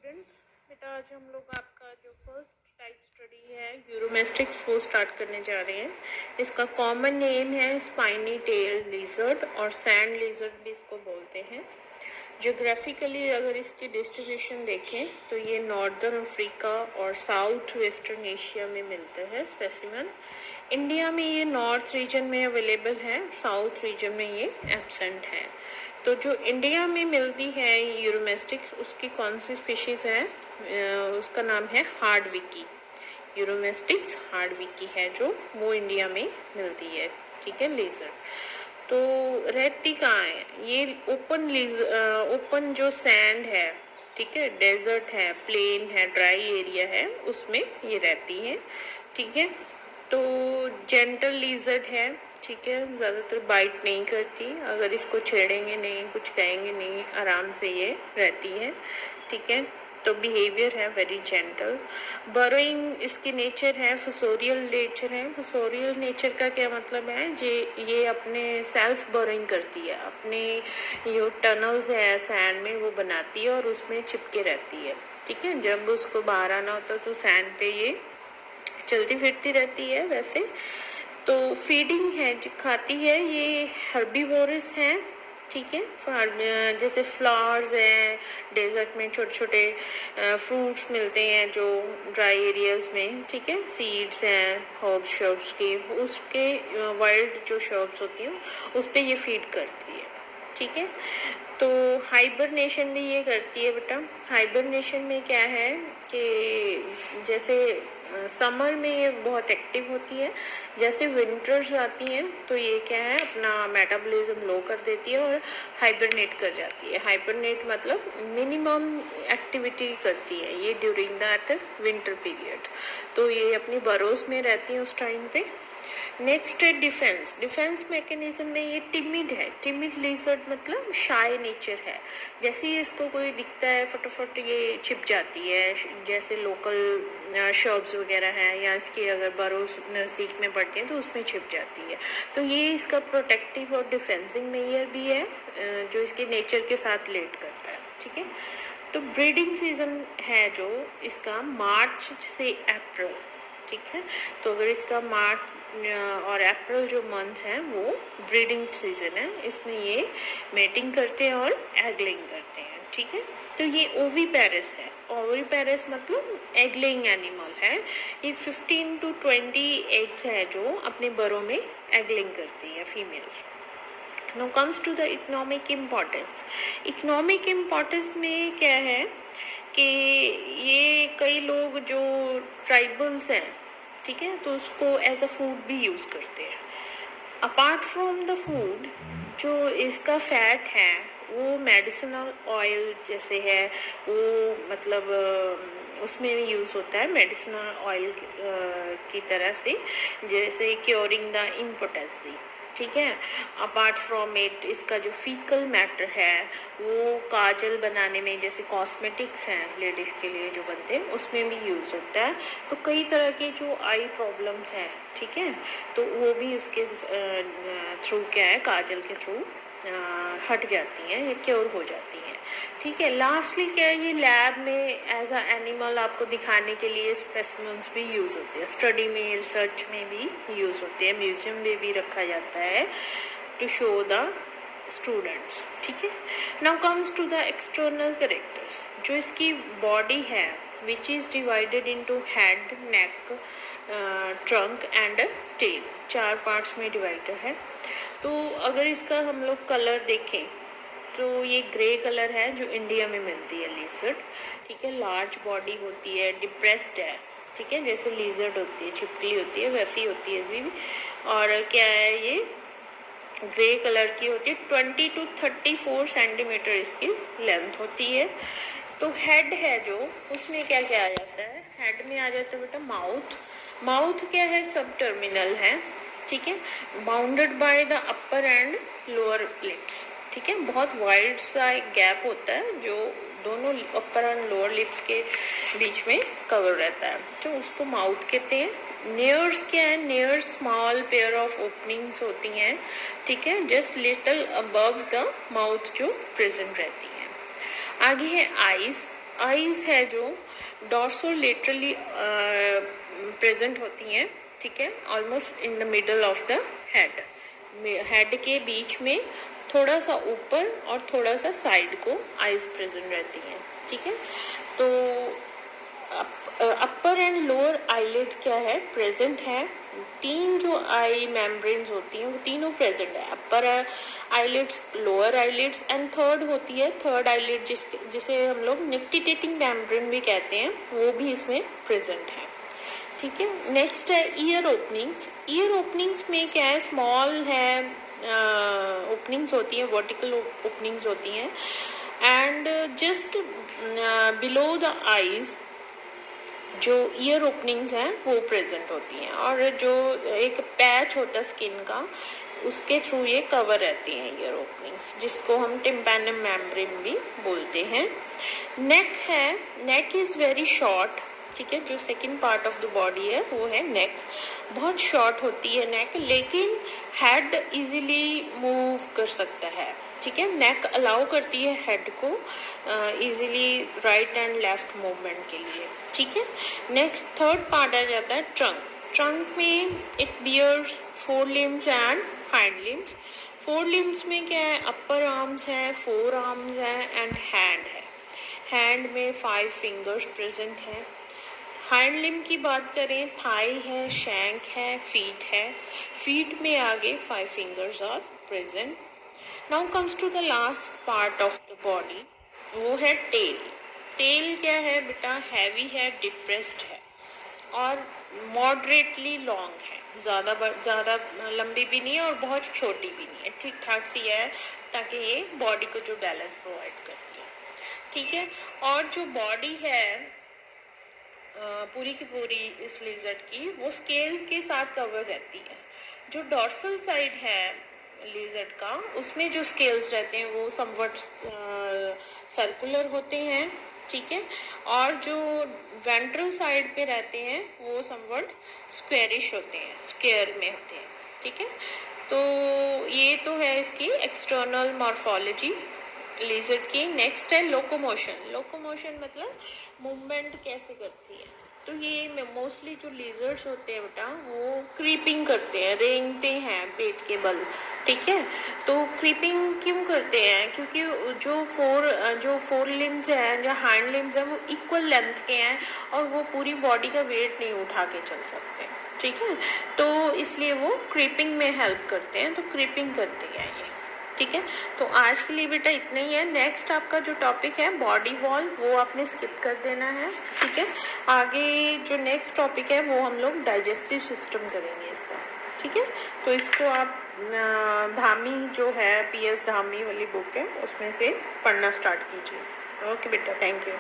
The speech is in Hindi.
स्टूडेंट्स, बेटा आज हम लोग आपका जो फर्स्ट टाइप स्टडी है यूरोमेस्टिक्स वो स्टार्ट करने जा रहे हैं। इसका कॉमन नेम है स्पाइनी टेल लिजर्ड और सैंड लिजर्ड भी इसको बोलते हैं। ज्योग्राफिकली अगर इसकी डिस्ट्रीब्यूशन देखें तो ये नॉर्दर्न अफ्रीका और साउथ वेस्टर्न एशिया में मिलते हैं स्पेसिमन। इंडिया में ये नॉर्थ रीजन में अवेलेबल है, साउथ रीजन में ये एब्सेंट है। तो जो इंडिया में मिलती है यूरोमेस्टिक्स उसकी कौन सी स्पीशीज़ है, उसका नाम है हार्डविकी। यूरोमेस्टिक्स हार्डविकी है जो वो इंडिया में मिलती है, ठीक है। लेजर तो रहती कहाँ है, ये ओपन जो सैंड है, ठीक है, डेजर्ट है, प्लेन है, ड्राई एरिया है, उसमें ये रहती है, ठीक है। तो जेंटल लिजर्ड है, ठीक है, ज़्यादातर बाइट नहीं करती, अगर इसको छेड़ेंगे नहीं, कुछ कहेंगे नहीं, आराम से ये रहती है, ठीक है। तो बिहेवियर है वेरी जेंटल। बरोइंग इसकी नेचर है, फसोरियल नेचर है। फसोरियल नेचर का क्या मतलब है, ये अपने सेल्फ बरोइंग करती है, अपने जो टनल्स है सैंड में वो बनाती है और उसमें चिपके रहती है, ठीक है। जब उसको बाहर आना होता है तो सैंड पे ये चलती फिरती रहती है। वैसे तो फीडिंग है, जो खाती है ये हर्बीवोरस है, ठीक है। जैसे फ्लावर्स हैं, डेजर्ट में छोटे छोटे फ्रूट्स मिलते हैं जो ड्राई एरियाज में, ठीक है। सीड्स हैं हर्ब शर्ब्स के, उसके वाइल्ड जो शर्ब्स होती हैं उस पर ये फीड करती है, ठीक है। तो हाइबरनेशन भी ये करती है बेटा। हाइबरनेशन में क्या है कि जैसे समर में ये बहुत एक्टिव होती है, जैसे विंटर्स आती हैं तो ये क्या है अपना मेटाबॉलिज्म लो कर देती है और हाइबरनेट कर जाती है। हाइबरनेट मतलब मिनिमम एक्टिविटी करती है ये ड्यूरिंग दैट विंटर पीरियड। तो ये अपनी बरोस में रहती है उस टाइम पे। नेक्स्ट है डिफेंस। डिफेंस मैकेनिज्म में ये टिमिड है। टिमिड लिजर्ड मतलब शाय नेचर है, जैसे ही इसको कोई दिखता है फटाफट ये छिप जाती है, जैसे लोकल शर्ब्स वगैरह हैं या इसके अगर बरोस नज़दीक में पड़ते हैं तो उसमें छिप जाती है। तो ये इसका प्रोटेक्टिव और डिफेंसिंग मेयर भी है जो इसके नेचर के साथ रिलेट करता है, ठीक है। तो ब्रीडिंग सीजन है जो इसका मार्च से अप्रैल, ठीक है। तो अगर इसका मार्च और अप्रैल जो मंथ है वो ब्रीडिंग सीजन है, इसमें ये मेटिंग करते हैं और एगलिंग करते हैं, ठीक है। तो ये ओवीपेरस है। ओवीपेरस मतलब एगलिंग एनिमल है। ये 15 to 20 एग्स है जो अपने बरों में एगलिंग करती है females. Now comes to the economic importance. Economic importance में क्या है कि ये कई लोग जो ट्राइबल्स हैं, ठीक है, तो उसको एज अ फूड भी यूज़ करते हैं। अपार्ट फ्रॉम द फूड जो इसका फैट है वो मेडिसिनल ऑयल जैसे है, वो मतलब उसमें भी यूज़ होता है मेडिसिनल ऑयल की तरह से, जैसे क्योरिंग द इम्पोटेंसी, ठीक है। अपार्ट फ्रॉम इट इसका जो फीकल मैटर है वो काजल बनाने में, जैसे कॉस्मेटिक्स हैं लेडीज़ के लिए जो बनते हैं उसमें भी यूज़ होता है। तो कई तरह के जो आई प्रॉब्लम्स हैं, ठीक है, तो वो भी उसके थ्रू क्या है, काजल के थ्रू हट जाती हैं या क्योर हो जाती हैं, ठीक है। लास्टली क्या है, ये लैब में एज अ एनिमल आपको दिखाने के लिए स्पेसिमेंस भी यूज़ होते हैं, स्टडी में रिसर्च में भी यूज़ होते हैं, म्यूजियम में भी रखा जाता है टू शो द स्टूडेंट्स, ठीक है। Now comes to the external characters. जो इसकी बॉडी है which is divided into head, neck, trunk and tail, 4 parts में डिवाइडेड है। तो अगर इसका हम लोग कलर देखें तो ये ग्रे कलर है जो इंडिया में मिलती है लिजर्ड, ठीक है। लार्ज बॉडी होती है, डिप्रेस्ड है, ठीक है, जैसे लिजर्ड होती है, छिपकली होती है वैसी होती है इसमें भी। और क्या है, ये ग्रे कलर की होती है। 20 to 34 सेंटीमीटर इसकी लेंथ होती है। तो हेड है जो, उसमें क्या क्या आ जाता है, हेड में आ जाता है बेटा माउथ। माउथ क्या है, सब टर्मिनल है, ठीक है, bounded by the upper and lower lips, ठीक है। बहुत वाइड सा एक गैप होता है जो दोनों अपर एंड लोअर लिप्स के बीच में कवर रहता है, तो उसको माउथ कहते हैं। नेयर्स क्या है, नेयर्स स्मॉल पेयर ऑफ ओपनिंग्स होती हैं, ठीक है, just little above the mouth जो प्रेजेंट रहती हैं। आगे है आईज। आईज है जो डॉर्सोलेटरली प्रेजेंट होती हैं, ठीक है, almost in the middle of the head. Head के बीच में थोड़ा सा ऊपर और थोड़ा सा साइड को आईज प्रेजेंट रहती हैं, ठीक है। तो अपर एंड लोअर आईलिड क्या है, प्रेजेंट है। तीन जो आई मेम्ब्रेन्स होती हैं वो तीनों प्रेजेंट है, upper eyelids, lower eyelids and third होती है थर्ड आईलिड, जिसे हम लोग निक्टिटेटिंग मेम्ब्रेन भी कहते हैं, वो भी इसमें प्रेजेंट है, ठीक है। नेक्स्ट है ईयर ओपनिंग्स। ईयर ओपनिंग्स में क्या है, स्मॉल है ओपनिंग्स होती हैं, वर्टिकल ओपनिंग्स होती हैं and just below the eyes जो ईयर ओपनिंग्स हैं वो प्रेजेंट होती हैं, और जो एक पैच होता है स्किन का उसके थ्रू ये कवर रहती हैं ईयर ओपनिंग्स, जिसको हम टिम्पैनम मेम्ब्रेन भी बोलते हैं। नेक है, नेक इज़ वेरी शॉर्ट, ठीक है, जो second part of the body है वो है नेक, बहुत शॉर्ट होती है नेक, लेकिन हेड इजीली मूव कर सकता है, ठीक है। नेक अलाउ करती है हेड को easily right and left movement के लिए, ठीक है। नेक्स्ट थर्ड पार्ट आ जाता है ट्रंक। ट्रंक में it bears fore limbs and hind limbs. Fore limbs में क्या है, अपर आर्म्स है, फोर आर्म्स है एंड हैंड है। हैंड में 5 फिंगर्स प्रेजेंट है। हाइंड लिम्ब की बात करें, थाई है, शैंक है, फीट है। फीट में आगे 5 fingers are present. Now comes to the last part of the body, वो है टेल। टेल क्या है बेटा, हैवी है, डिप्रेस्ड है और मॉडरेटली लॉन्ग है, ज़्यादा लंबी भी नहीं है और बहुत छोटी भी नहीं है, ठीक ठाक सी है, ताकि ये बॉडी को जो बैलेंस प्रोवाइड करती है, ठीक है। और जो बॉडी है पूरी की पूरी इस लिजर्ड की, वो स्केल्स के साथ कवर रहती है। जो डॉर्सल साइड है लिजर्ड का, उसमें जो स्केल्स रहते हैं वो समवट सर्कुलर होते हैं, ठीक है, और जो वेंट्रल साइड पे रहते हैं वो समवट स्क्वेरिश होते हैं, स्क्वेयर में होते हैं, ठीक है। तो ये तो है इसकी एक्सटर्नल मॉर्फोलॉजी लिजर्ड की। नेक्स्ट है लोकोमोशन। लोकोमोशन मतलब मूवमेंट कैसे करती है, तो ये मोस्टली जो लिजर्ड्स होते हैं बेटा वो क्रीपिंग करते हैं, रेंगते हैं पेट के बल, ठीक है। तो क्रीपिंग क्यों करते हैं, क्योंकि जो फोर लिम्स हैं, जो हैंड लिम्स हैं, वो इक्वल लेंथ के हैं और वो पूरी बॉडी का वेट नहीं उठा के चल सकते, ठीक है। तो इसलिए वो क्रीपिंग में हेल्प करते हैं, तो क्रीपिंग करते हैं ये, ठीक है। तो आज के लिए बेटा इतना ही है। नेक्स्ट आपका जो टॉपिक है बॉडी वॉल, वो आपने स्किप कर देना है, ठीक है। आगे जो नेक्स्ट टॉपिक है वो हम लोग डाइजेस्टिव सिस्टम करेंगे इसका, ठीक है। तो इसको आप धामी जो है, PS धामी वाली बुक है, उसमें से पढ़ना स्टार्ट कीजिए। ओके बेटा, थैंक यू।